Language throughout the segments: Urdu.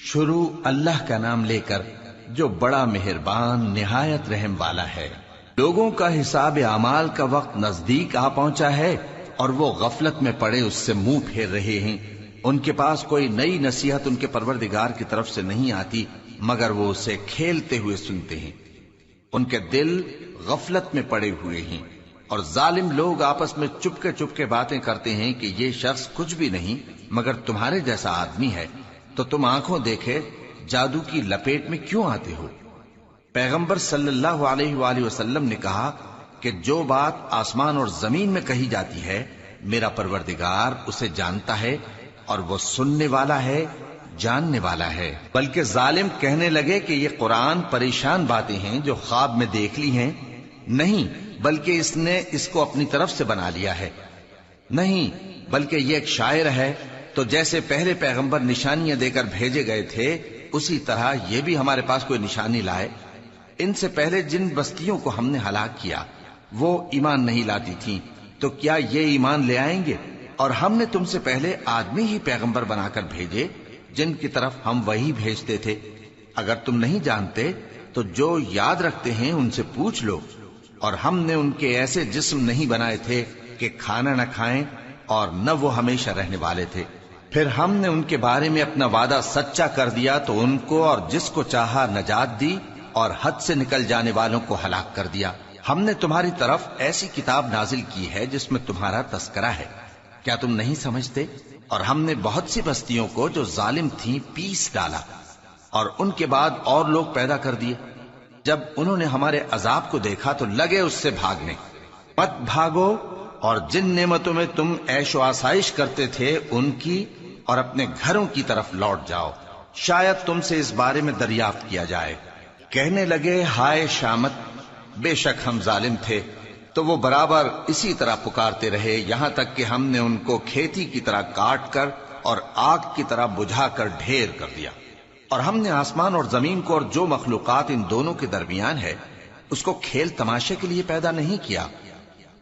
شروع اللہ کا نام لے کر جو بڑا مہربان نہایت رحم والا ہے۔ لوگوں کا حساب اعمال کا وقت نزدیک آ پہنچا ہے اور وہ غفلت میں پڑے اس سے منہ پھیر رہے ہیں۔ ان کے پاس کوئی نئی نصیحت ان کے پروردگار کی طرف سے نہیں آتی مگر وہ اسے کھیلتے ہوئے سنتے ہیں۔ ان کے دل غفلت میں پڑے ہوئے ہیں اور ظالم لوگ آپس میں چپکے باتیں کرتے ہیں کہ یہ شخص کچھ بھی نہیں مگر تمہارے جیسا آدمی ہے، تو تم آنکھوں دیکھے جادو کی لپیٹ میں کیوں آتے ہو؟ پیغمبر صلی اللہ علیہ وآلہ وسلم نے کہا کہ جو بات آسمان اور زمین میں کہی جاتی ہے میرا پروردگار اسے جانتا ہے اور وہ سننے والا ہے، جاننے والا ہے۔ بلکہ ظالم کہنے لگے کہ یہ قرآن پریشان باتیں ہیں جو خواب میں دیکھ لی ہیں، نہیں بلکہ اس نے اس کو اپنی طرف سے بنا لیا ہے، نہیں بلکہ یہ ایک شاعر ہے۔ تو جیسے پہلے پیغمبر نشانیاں دے کر بھیجے گئے تھے اسی طرح یہ بھی ہمارے پاس کوئی نشانی لائے۔ ان سے پہلے جن بستیوں کو ہم نے ہلاک کیا وہ ایمان نہیں لاتی تھیں، تو کیا یہ ایمان لے آئیں گے؟ اور ہم نے تم سے پہلے آدمی ہی پیغمبر بنا کر بھیجے جن کی طرف ہم وہی بھیجتے تھے۔ اگر تم نہیں جانتے تو جو یاد رکھتے ہیں ان سے پوچھ لو۔ اور ہم نے ان کے ایسے جسم نہیں بنائے تھے کہ کھانا نہ کھائیں اور نہ وہ ہمیشہ رہنے والے تھے۔ پھر ہم نے ان کے بارے میں اپنا وعدہ سچا کر دیا تو ان کو اور جس کو چاہا نجات دی اور حد سے نکل جانے والوں کو ہلاک کر دیا۔ ہم نے تمہاری طرف ایسی کتاب نازل کی ہے جس میں تمہارا تذکرہ ہے، کیا تم نہیں سمجھتے؟ اور ہم نے بہت سی بستیوں کو جو ظالم تھیں پیس ڈالا اور ان کے بعد اور لوگ پیدا کر دیے۔ جب انہوں نے ہمارے عذاب کو دیکھا تو لگے اس سے بھاگنے۔ مت بھاگو اور جن نعمتوں میں تم عیش و آسائش کرتے تھے ان کی اور اپنے گھروں کی طرف لوٹ جاؤ، شاید تم سے اس بارے میں دریافت کیا جائے۔ کہنے لگے ہائے شامت، بے شک ہم ظالم تھے، تو وہ برابر اسی طرح پکارتے رہے یہاں تک کہ ہم نے ان کو کھیتی کی طرح کاٹ کر اور آگ کی طرح بجھا کر ڈھیر کر دیا۔ اور ہم نے آسمان اور زمین کو اور جو مخلوقات ان دونوں کے درمیان ہے اس کو کھیل تماشے کے لیے پیدا نہیں کیا۔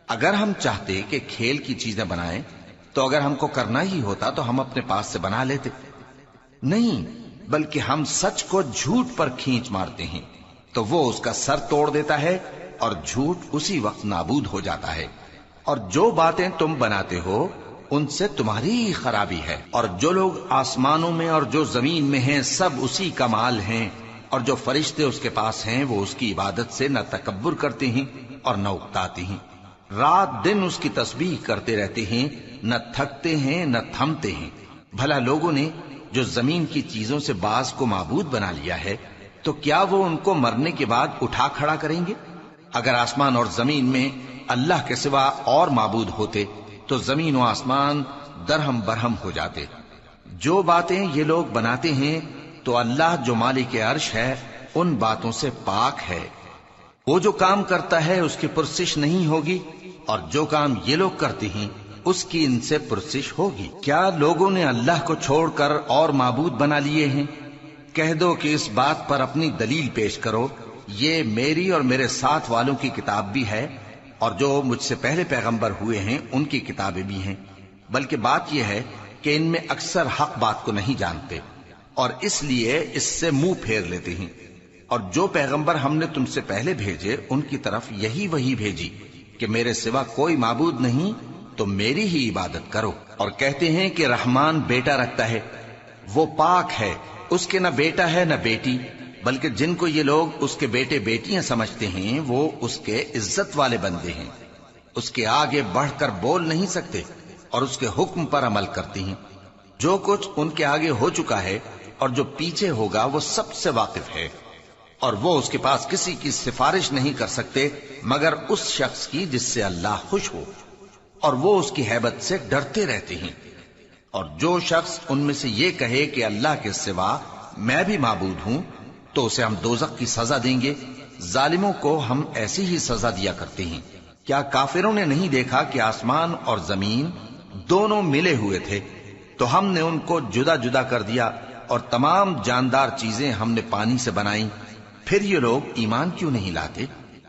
اگر ہم چاہتے کہ کھیل کی چیزیں بنائیں تو اگر ہم کو کرنا ہی ہوتا تو ہم اپنے پاس سے بنا لیتے، نہیں بلکہ ہم سچ کو جھوٹ پر کھینچ مارتے ہیں تو وہ اس کا سر توڑ دیتا ہے اور جھوٹ اسی وقت نابود ہو جاتا ہے۔ اور جو باتیں تم بناتے ہو ان سے تمہاری ہی خرابی ہے۔ اور جو لوگ آسمانوں میں اور جو زمین میں ہیں سب اسی کا مال ہیں، اور جو فرشتے اس کے پاس ہیں وہ اس کی عبادت سے نہ تکبر کرتے ہیں اور نہ اکتاتے ہیں، رات دن اس کی تسبیح کرتے رہتے ہیں، نہ تھکتے ہیں نہ تھمتے ہیں۔ بھلا لوگوں نے جو زمین کی چیزوں سے بعض کو معبود بنا لیا ہے تو کیا وہ ان کو مرنے کے بعد اٹھا کھڑا کریں گے؟ اگر آسمان اور زمین میں اللہ کے سوا اور معبود ہوتے تو زمین و آسمان درہم برہم ہو جاتے۔ جو باتیں یہ لوگ بناتے ہیں تو اللہ جو مالک عرش ہے ان باتوں سے پاک ہے۔ وہ جو کام کرتا ہے اس کی پرسش نہیں ہوگی، اور جو کام یہ لوگ کرتے ہیں اس کی ان سے پرسش ہوگی۔ کیا لوگوں نے اللہ کو چھوڑ کر اور معبود بنا لیے ہیں؟ کہہ دو کہ اس بات پر اپنی دلیل پیش کرو، یہ میری اور میرے ساتھ والوں کی کتاب بھی ہے اور جو مجھ سے پہلے پیغمبر ہوئے ہیں ان کی کتابیں بھی ہیں۔ بلکہ بات یہ ہے کہ ان میں اکثر حق بات کو نہیں جانتے اور اس لیے اس سے منہ پھیر لیتے ہیں۔ اور جو پیغمبر ہم نے تم سے پہلے بھیجے ان کی طرف یہی وحی بھیجی کہ میرے سوا کوئی معبود نہیں تو میری ہی عبادت کرو۔ اور کہتے ہیں کہ رحمان بیٹا رکھتا ہے، وہ پاک ہے، اس کے نہ بیٹا ہے نہ بیٹی، بلکہ جن کو یہ لوگ اس کے بیٹے بیٹیاں سمجھتے ہیں وہ اس کے عزت والے بندے ہیں، اس کے آگے بڑھ کر بول نہیں سکتے اور اس کے حکم پر عمل کرتے ہیں۔ جو کچھ ان کے آگے ہو چکا ہے اور جو پیچھے ہوگا وہ سب سے واقف ہے، اور وہ اس کے پاس کسی کی سفارش نہیں کر سکتے مگر اس شخص کی جس سے اللہ خوش ہو، اور وہ اس کی ہیبت سے ڈرتے رہتے ہیں۔ اور جو شخص ان میں سے یہ کہے کہ اللہ کے سوا میں بھی معبود ہوں تو اسے ہم دوزخ کی سزا دیں گے۔ ظالموں کو ہم ایسی ہی سزا دیا کرتے ہیں۔ کیا کافروں نے نہیں دیکھا کہ آسمان اور زمین دونوں ملے ہوئے تھے تو ہم نے ان کو جدا جدا کر دیا، اور تمام جاندار چیزیں ہم نے پانی سے بنائیں، پھر یہ لوگ ایمان کیوں نہیں لاتے؟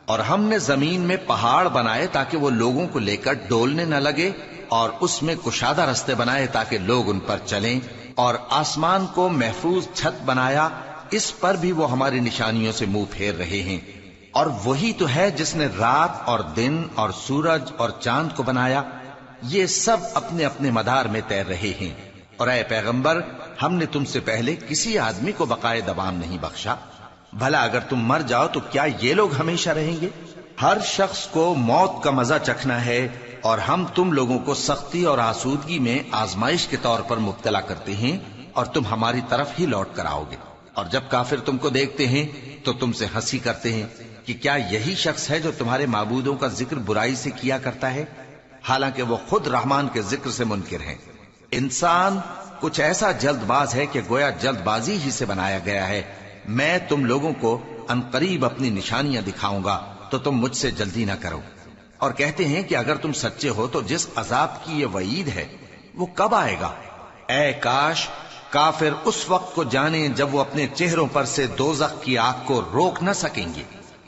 اور ہم نے زمین میں پہاڑ بنائے تاکہ وہ لوگوں کو لے کر ڈولنے نہ لگے، اور اس میں کشادہ رستے بنائے تاکہ لوگ ان پر چلیں، اور آسمان کو محفوظ چھت بنایا، اس پر بھی وہ ہماری نشانیوں سے منہ پھیر رہے ہیں۔ اور وہی تو ہے جس نے رات اور دن اور سورج اور چاند کو بنایا، یہ سب اپنے اپنے مدار میں تیر رہے ہیں۔ اور اے پیغمبر، ہم نے تم سے پہلے کسی آدمی کو بقائے دوام نہیں بخشا، بھلا اگر تم مر جاؤ تو کیا یہ لوگ ہمیشہ رہیں گے؟ ہر شخص کو موت کا مزہ چکھنا ہے، اور ہم تم لوگوں کو سختی اور آسودگی میں آزمائش کے طور پر مبتلا کرتے ہیں، اور تم ہماری طرف ہی لوٹ کر آؤ گے۔ اور جب کافر تم کو دیکھتے ہیں تو تم سے ہنسی کرتے ہیں کہ کیا یہی شخص ہے جو تمہارے معبودوں کا ذکر برائی سے کیا کرتا ہے، حالانکہ وہ خود رحمان کے ذکر سے منکر ہیں۔ انسان کچھ ایسا جلد باز ہے کہ گویا جلد بازی ہی سے بنایا گیا ہے۔ میں تم لوگوں کو عنقریب اپنی نشانیاں دکھاؤں گا تو تم مجھ سے جلدی نہ کرو۔ اور کہتے ہیں کہ اگر تم سچے ہو تو جس عذاب کی یہ وعید ہے وہ کب آئے گا؟ اے کاش کافر اس وقت کو جانیں جب وہ اپنے چہروں پر سے دوزخ کی آگ کو روک نہ سکیں گے،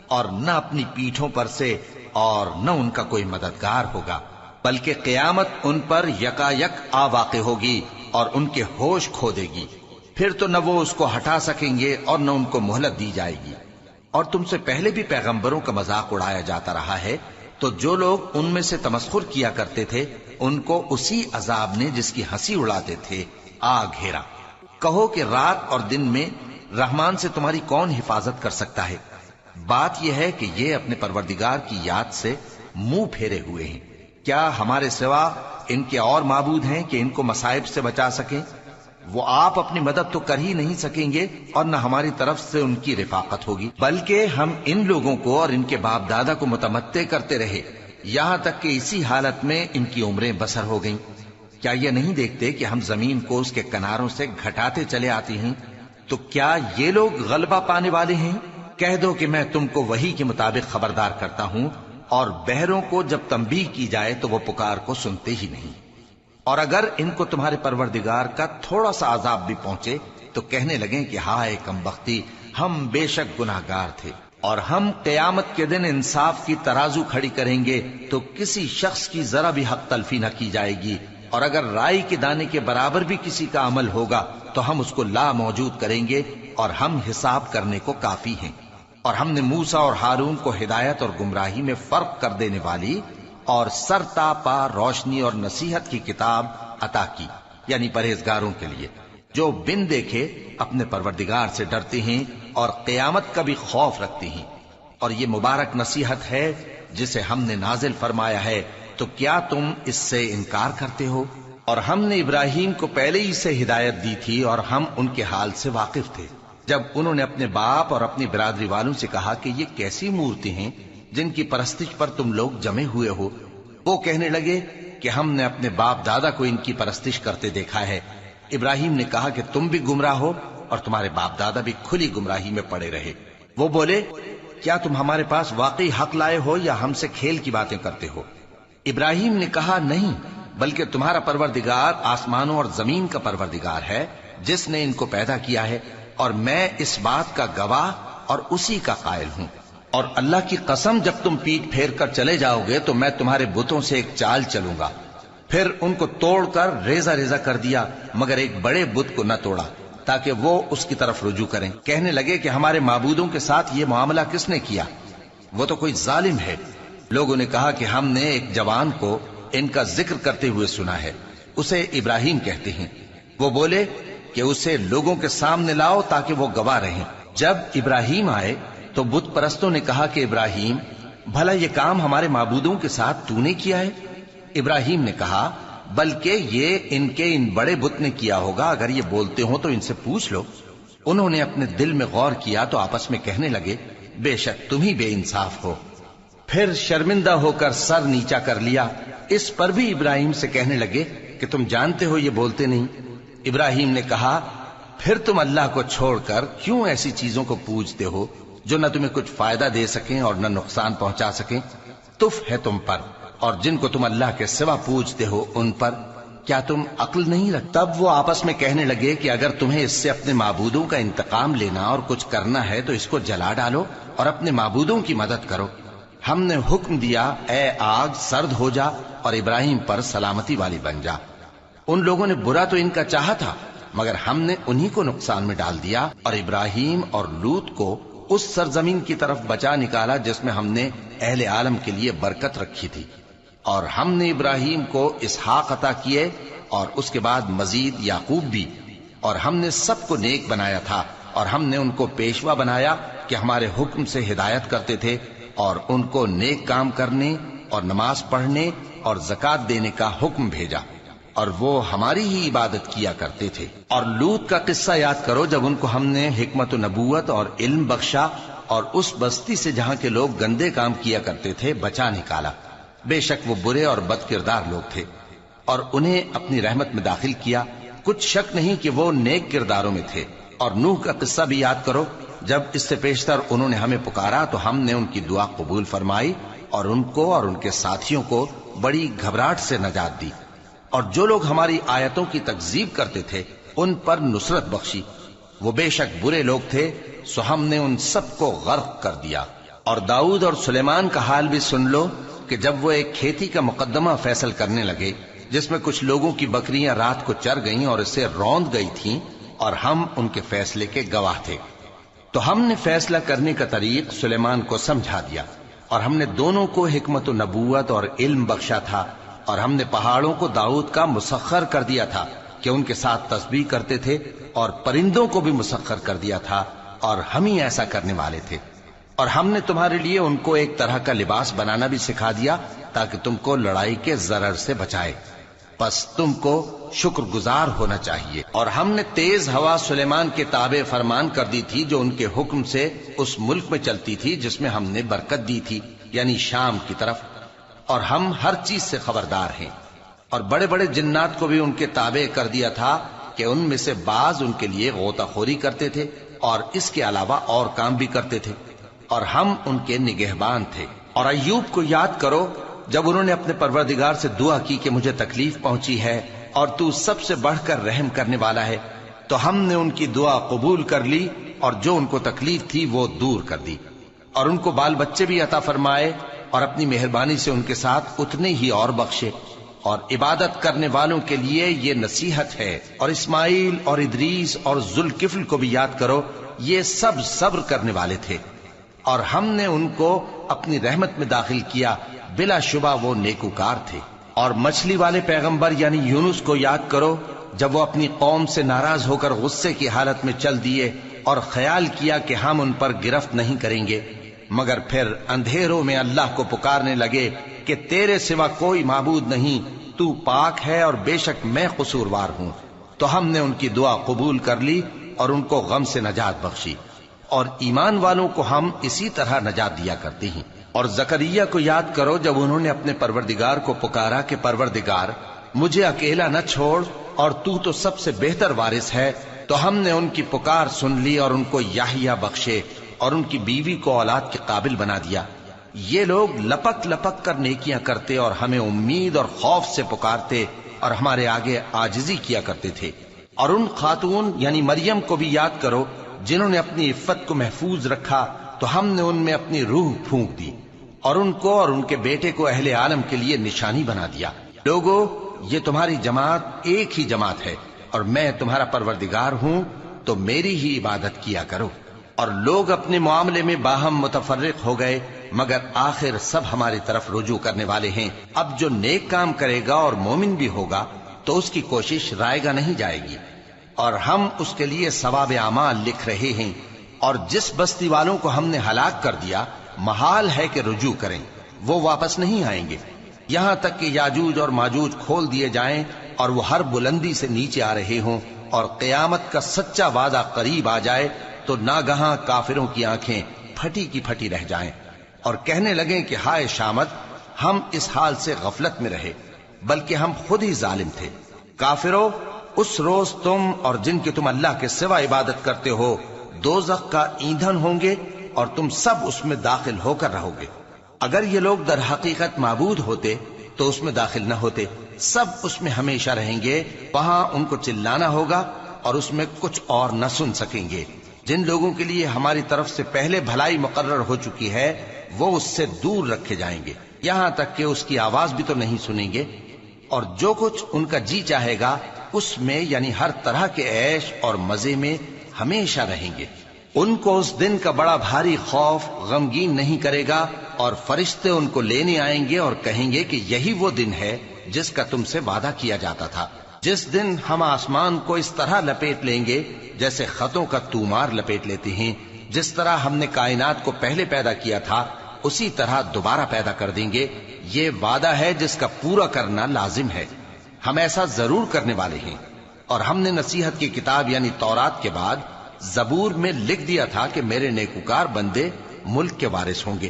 اور نہ اپنی پیٹھوں پر سے، اور نہ ان کا کوئی مددگار ہوگا، بلکہ قیامت ان پر یکا یک آ واقع ہوگی اور ان کے ہوش کھو دے گی۔ پھر تو نہ وہ اس کو ہٹا سکیں گے اور نہ ان کو مہلت دی جائے گی۔ اور تم سے پہلے بھی پیغمبروں کا مذاق اڑایا جاتا رہا ہے، تو جو لوگ ان میں سے تمسخر کیا کرتے تھے ان کو اسی عذاب نے جس کی ہنسی اڑاتے تھے آ گھیرا۔ کہو کہ رات اور دن میں رحمان سے تمہاری کون حفاظت کر سکتا ہے؟ بات یہ ہے کہ یہ اپنے پروردگار کی یاد سے منہ پھیرے ہوئے ہیں۔ کیا ہمارے سوا ان کے اور معبود ہیں کہ ان کو مصائب سے بچا سکیں؟ وہ آپ اپنی مدد تو کر ہی نہیں سکیں گے، اور نہ ہماری طرف سے ان کی رفاقت ہوگی، بلکہ ہم ان لوگوں کو اور ان کے باپ دادا کو متمتع کرتے رہے، یہاں تک کہ اسی حالت میں ان کی عمریں بسر ہو گئیں۔ کیا یہ نہیں دیکھتے کہ ہم زمین کو اس کے کناروں سے گھٹاتے چلے آتے ہیں؟ تو کیا یہ لوگ غلبہ پانے والے ہیں؟ کہہ دو کہ میں تم کو وحی کے مطابق خبردار کرتا ہوں، اور بہروں کو جب تنبیہ کی جائے تو وہ پکار کو سنتے ہی نہیں۔ اور اگر ان کو تمہارے پروردگار کا تھوڑا سا عذاب بھی پہنچے تو کہنے لگیں کہ ہائے کمبختی، ہم بے شک گناہگار تھے۔ اور ہم قیامت کے دن انصاف کی ترازو کھڑی کریں گے تو کسی شخص کی ذرا بھی حق تلفی نہ کی جائے گی، اور اگر رائی کے دانے کے برابر بھی کسی کا عمل ہوگا تو ہم اس کو لا موجود کریں گے، اور ہم حساب کرنے کو کافی ہیں۔ اور ہم نے موسیٰ اور ہارون کو ہدایت اور گمراہی میں فرق کر دینے والی اور سر تا پا روشنی اور نصیحت کی کتاب عطا کی، یعنی پرہیزگاروں کے لیے جو بن دیکھے اپنے پروردگار سے ڈرتے ہیں اور قیامت کا بھی خوف رکھتے ہیں۔ اور یہ مبارک نصیحت ہے جسے ہم نے نازل فرمایا ہے، تو کیا تم اس سے انکار کرتے ہو؟ اور ہم نے ابراہیم کو پہلے ہی سے ہدایت دی تھی، اور ہم ان کے حال سے واقف تھے جب انہوں نے اپنے باپ اور اپنی برادری والوں سے کہا کہ یہ کیسی مورتی ہیں جن کی پرستش پر تم لوگ جمے ہوئے ہو۔ وہ کہنے لگے کہ ہم نے اپنے باپ دادا کو ان کی پرستش کرتے دیکھا ہے۔ ابراہیم نے کہا کہ تم بھی گمراہ ہو اور تمہارے باپ دادا بھی کھلی گمراہی میں پڑے رہے۔ وہ بولے کیا تم ہمارے پاس واقعی حق لائے ہو یا ہم سے کھیل کی باتیں کرتے ہو؟ ابراہیم نے کہا نہیں، بلکہ تمہارا پروردگار آسمانوں اور زمین کا پروردگار ہے جس نے ان کو پیدا کیا ہے، اور میں اس بات کا گواہ اور اسی کا قائل ہوں۔ اور اللہ کی قسم جب تم پیٹ پھیر کر چلے جاؤ گے تو میں تمہارے بتوں سے ایک چال چلوں گا۔ پھر ان کو توڑ کر ریزہ ریزہ کر دیا، مگر ایک بڑے بت کو نہ توڑا تاکہ وہ اس کی طرف رجوع کریں۔ کہنے لگے کہ ہمارے معبودوں کے ساتھ یہ معاملہ کس نے کیا؟ وہ تو کوئی ظالم ہے۔ لوگوں نے کہا کہ ہم نے ایک جوان کو ان کا ذکر کرتے ہوئے سنا ہے، اسے ابراہیم کہتے ہیں۔ وہ بولے کہ اسے لوگوں کے سامنے لاؤ تاکہ وہ گواہ رہیں۔ جب ابراہیم آئے تو بت پرستوں نے کہا کہ ابراہیم، بھلا یہ کام ہمارے معبودوں کے ساتھ تو نے کیا ہے؟ ابراہیم نے کہا بلکہ یہ ان کے ان بڑے بت نے کیا ہوگا، اگر یہ بولتے ہوں تو ان سے پوچھ لو۔ انہوں نے اپنے دل میں غور کیا تو آپس میں کہنے لگے بے شک تم ہی بے انصاف ہو۔ پھر شرمندہ ہو کر سر نیچا کر لیا۔ اس پر بھی ابراہیم سے کہنے لگے کہ تم جانتے ہو یہ بولتے نہیں۔ ابراہیم نے کہا پھر تم اللہ کو چھوڑ کر کیوں ایسی چیزوں کو پوجتے ہو جو نہ تمہیں کچھ فائدہ دے سکیں اور نہ نقصان پہنچا سکیں؟ تف ہے تم پر اور جن کو تم اللہ کے سوا پوجتے ہو ان پر، کیا تم عقل نہیں رکھتے؟ تب وہ آپس میں کہنے لگے کہ اگر تمہیں اس سے اپنے معبودوں کا انتقام لینا اور کچھ کرنا ہے تو اس کو جلا ڈالو اور اپنے معبودوں کی مدد کرو۔ ہم نے حکم دیا اے آگ سرد ہو جا اور ابراہیم پر سلامتی والی بن جا۔ ان لوگوں نے برا تو ان کا چاہا تھا مگر ہم نے انہی کو نقصان میں ڈال دیا اور ابراہیم اور لوط کو اس سرزمین کی طرف بچا نکالا جس میں ہم نے اہل عالم کے لیے برکت رکھی تھی. اور ہم نے ابراہیم کو اسحاق عطا کیے اور اس کے بعد مزید یعقوب بھی. اور ہم نے سب کو نیک بنایا تھا اور ہم نے ان کو پیشوا بنایا کہ ہمارے حکم سے ہدایت کرتے تھے اور ان کو نیک کام کرنے اور نماز پڑھنے اور زکات دینے کا حکم بھیجا اور وہ ہماری ہی عبادت کیا کرتے تھے. اور لوط کا قصہ یاد کرو جب ان کو ہم نے حکمت و نبوت اور علم بخشا اور اس بستی سے جہاں کے لوگ گندے کام کیا کرتے تھے بچا نکالا. بے شک وہ برے اور بد کردار لوگ تھے اور انہیں اپنی رحمت میں داخل کیا. کچھ شک نہیں کہ وہ نیک کرداروں میں تھے. اور نوح کا قصہ بھی یاد کرو جب اس سے پیشتر انہوں نے ہمیں پکارا تو ہم نے ان کی دعا قبول فرمائی اور ان کو اور ان کے ساتھیوں کو بڑی گھبراہٹ سے نجات دی. اور جو لوگ ہماری آیتوں کی تکذیب کرتے تھے ان پر نصرت بخشی. وہ بے شک برے لوگ تھے سو ہم نے ان سب کو غرق کر دیا. اور داؤد اور سلیمان کا حال بھی سن لو کہ جب وہ ایک کھیتی کا مقدمہ فیصل کرنے لگے جس میں کچھ لوگوں کی بکریاں رات کو چر گئیں اور اسے روند گئی تھیں اور ہم ان کے فیصلے کے گواہ تھے تو ہم نے فیصلہ کرنے کا طریق سلیمان کو سمجھا دیا. اور ہم نے دونوں کو حکمت و نبوت اور علم بخشا تھا. اور ہم نے پہاڑوں کو داؤد کا مسخر کر دیا تھا کہ ان کے ساتھ تسبیح کرتے تھے اور پرندوں کو بھی مسخر کر دیا تھا اور ہم ہی ایسا کرنے والے تھے. اور ہم نے تمہارے لیے ان کو ایک طرح کا لباس بنانا بھی سکھا دیا تاکہ تم کو لڑائی کے ضرر سے بچائے. پس تم کو شکر گزار ہونا چاہیے. اور ہم نے تیز ہوا سلیمان کے تابع فرمان کر دی تھی جو ان کے حکم سے اس ملک میں چلتی تھی جس میں ہم نے برکت دی تھی یعنی شام کی طرف. اور ہم ہر چیز سے خبردار ہیں. اور بڑے بڑے جنات کو بھی ان کے تابع کر دیا تھا کہ ان میں سے بعض ان کے لیے غوطہ خوری کرتے تھے اور اس کے علاوہ اور کام بھی کرتے تھے اور ہم ان کے نگہبان تھے. اور ایوب کو یاد کرو جب انہوں نے اپنے پروردگار سے دعا کی کہ مجھے تکلیف پہنچی ہے اور تو سب سے بڑھ کر رحم کرنے والا ہے تو ہم نے ان کی دعا قبول کر لی اور جو ان کو تکلیف تھی وہ دور کر دی. اور ان کو بال بچے بھی عطا فرمائے اور اپنی مہربانی سے ان کے ساتھ اتنے ہی اور بخشے. اور عبادت کرنے والوں کے لیے یہ نصیحت ہے. اور اسماعیل اور ادریس اور ذوالکفل کو بھی یاد کرو یہ سب صبر کرنے والے تھے اور ہم نے ان کو اپنی رحمت میں داخل کیا. بلا شبہ وہ نیکوکار تھے. اور مچھلی والے پیغمبر یعنی یونس کو یاد کرو جب وہ اپنی قوم سے ناراض ہو کر غصے کی حالت میں چل دیے اور خیال کیا کہ ہم ان پر گرفت نہیں کریں گے مگر پھر اندھیروں میں اللہ کو پکارنے لگے کہ تیرے سوا کوئی معبود نہیں, تو پاک ہے اور بے شک میں قصوروار ہوں. تو ہم نے ان کی دعا قبول کر لی اور ان کو غم سے نجات بخشی. اور ایمان والوں کو ہم اسی طرح نجات دیا کرتے ہیں. اور زکریا کو یاد کرو جب انہوں نے اپنے پروردگار کو پکارا کہ پروردگار مجھے اکیلا نہ چھوڑ اور تو سب سے بہتر وارث ہے, تو ہم نے ان کی پکار سن لی اور ان کو یحییٰ بخشے اور ان کی بیوی کو اولاد کے قابل بنا دیا. یہ لوگ لپک لپک کر نیکیاں کرتے اور ہمیں امید اور خوف سے پکارتے اور ہمارے آگے عاجزی کیا کرتے تھے. اور ان خاتون یعنی مریم کو بھی یاد کرو جنہوں نے اپنی عفت کو محفوظ رکھا تو ہم نے ان میں اپنی روح پھونک دی اور ان کو اور ان کے بیٹے کو اہل عالم کے لیے نشانی بنا دیا. لوگو یہ تمہاری جماعت ایک ہی جماعت ہے اور میں تمہارا پروردگار ہوں تو میری ہی عبادت کیا کرو. اور لوگ اپنے معاملے میں باہم متفرق ہو گئے مگر آخر سب ہماری طرف رجوع کرنے والے ہیں. اب جو نیک کام کرے گا اور مومن بھی ہوگا تو اس کی کوشش رائے گا نہیں جائے گی اور ہم اس کے لیے ثواب اعمال لکھ رہے ہیں. اور جس بستی والوں کو ہم نے ہلاک کر دیا محال ہے کہ رجوع کریں, وہ واپس نہیں آئیں گے یہاں تک کہ یاجوج اور ماجوج کھول دیے جائیں اور وہ ہر بلندی سے نیچے آ رہے ہوں اور قیامت کا سچا وعدہ قریب آ جائے تو ناگہاں کافروں کی آنکھیں پھٹی کی پھٹی رہ جائیں اور کہنے لگیں کہ ہائے شامت, ہم اس حال سے غفلت میں رہے بلکہ ہم خود ہی ظالم تھے. کافروں اس روز تم اور جن کی تم اللہ کے سوا عبادت کرتے ہو دوزخ کا ایندھن ہوں گے اور تم سب اس میں داخل ہو کر رہو گے. اگر یہ لوگ در حقیقت معبود ہوتے تو اس میں داخل نہ ہوتے, سب اس میں ہمیشہ رہیں گے. وہاں ان کو چلانا ہوگا اور اس میں کچھ اور نہ سن سکیں گے. جن لوگوں کے لیے ہماری طرف سے پہلے بھلائی مقرر ہو چکی ہے وہ اس سے دور رکھے جائیں گے یہاں تک کہ اس کی آواز بھی تو نہیں سنیں گے. اور جو کچھ ان کا جی چاہے گا اس میں یعنی ہر طرح کے عیش اور مزے میں ہمیشہ رہیں گے۔ ان کو اس دن کا بڑا بھاری خوف غمگین نہیں کرے گا، اور فرشتے ان کو لینے آئیں گے اور کہیں گے کہ یہی وہ دن ہے جس کا تم سے وعدہ کیا جاتا تھا، جس دن ہم آسمان کو اس طرح لپیٹ لیں گے جیسے خطوں کا تومار لپیٹ لیتے ہیں، جس طرح ہم نے کائنات کو پہلے پیدا کیا تھا اسی طرح دوبارہ پیدا کر دیں گے۔ یہ وعدہ ہے جس کا پورا کرنا لازم ہے، ہم ایسا ضرور کرنے والے ہیں۔ اور ہم نے نصیحت کی کتاب یعنی تورات کے بعد زبور میں لکھ دیا تھا کہ میرے نیکوکار بندے ملک کے وارث ہوں گے۔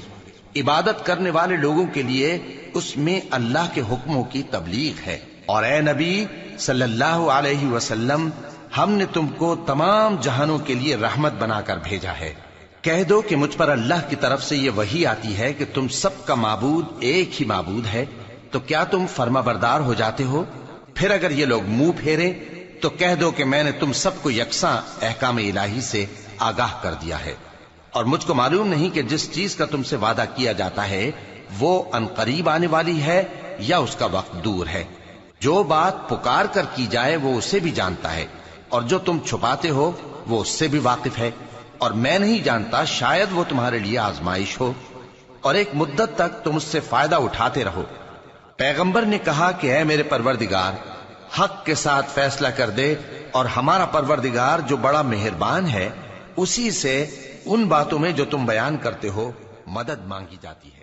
عبادت کرنے والے لوگوں کے لیے اس میں اللہ کے حکموں کی تبلیغ ہے۔ اور اے نبی صلی اللہ علیہ وسلم، ہم نے تم کو تمام جہانوں کے لیے رحمت بنا کر بھیجا ہے۔ کہہ دو کہ مجھ پر اللہ کی طرف سے یہ وحی آتی ہے کہ تم سب کا معبود ایک ہی معبود ہے، تو کیا تم فرما بردار ہو جاتے ہو؟ پھر اگر یہ لوگ منہ پھیرے تو کہہ دو کہ میں نے تم سب کو یکساں احکام الہی سے آگاہ کر دیا ہے، اور مجھ کو معلوم نہیں کہ جس چیز کا تم سے وعدہ کیا جاتا ہے وہ عنقریب آنے والی ہے یا اس کا وقت دور ہے۔ جو بات پکار کر کی جائے وہ اسے بھی جانتا ہے، اور جو تم چھپاتے ہو وہ اس سے بھی واقف ہے، اور میں نہیں جانتا شاید وہ تمہارے لیے آزمائش ہو، اور ایک مدت تک تم اس سے فائدہ اٹھاتے رہو۔ پیغمبر نے کہا کہ اے میرے پروردگار، حق کے ساتھ فیصلہ کر دے، اور ہمارا پروردگار جو بڑا مہربان ہے اسی سے ان باتوں میں جو تم بیان کرتے ہو مدد مانگی جاتی ہے۔